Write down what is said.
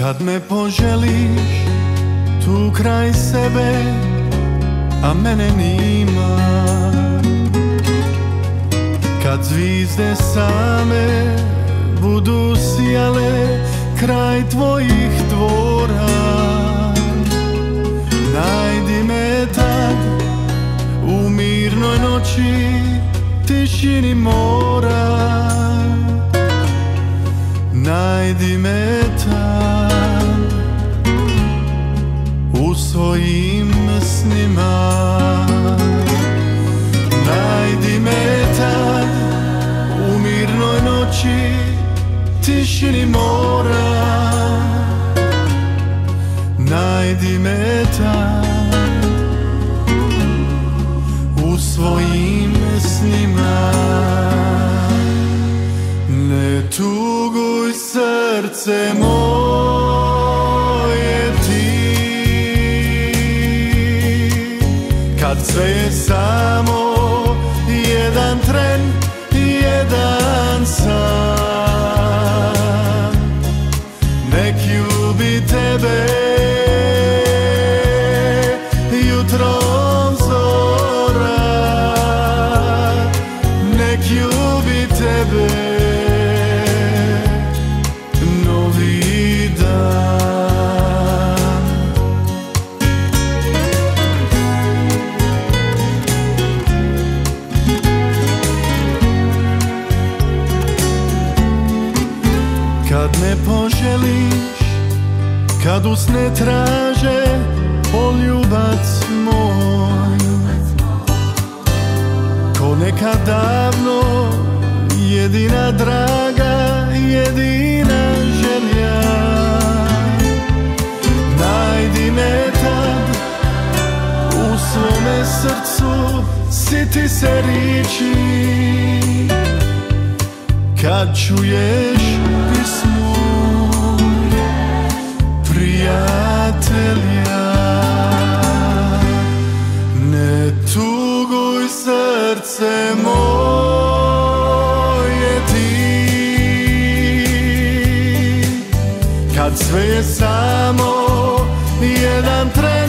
Kad me poželiš tu kraj sebe, a mene nima, kad zvizde same budu sijale kraj tvojih dvora, najdi me tad u mirnoj noći, tišini mora. Najdi me tad u svojim snima. Najdi me tad u mirnoj noći, tišini mora. Najdi me tad u svojim snima. Ne tuguj srce moje ti, kad sve je samo jedan tren, jedan san. Nek ljubi tebe jutrom zora, nek ljubi tebe novi dan. Kad me poželiš, kad usne traže poljubac moj, ko nekad davno, jedina draga, jedina želja. Najdi me tad u svome srcu, siti se riči, kad čuješ pismu prijatelja. Ne tuguj srce moje ti, kad sve je samo jedan tren,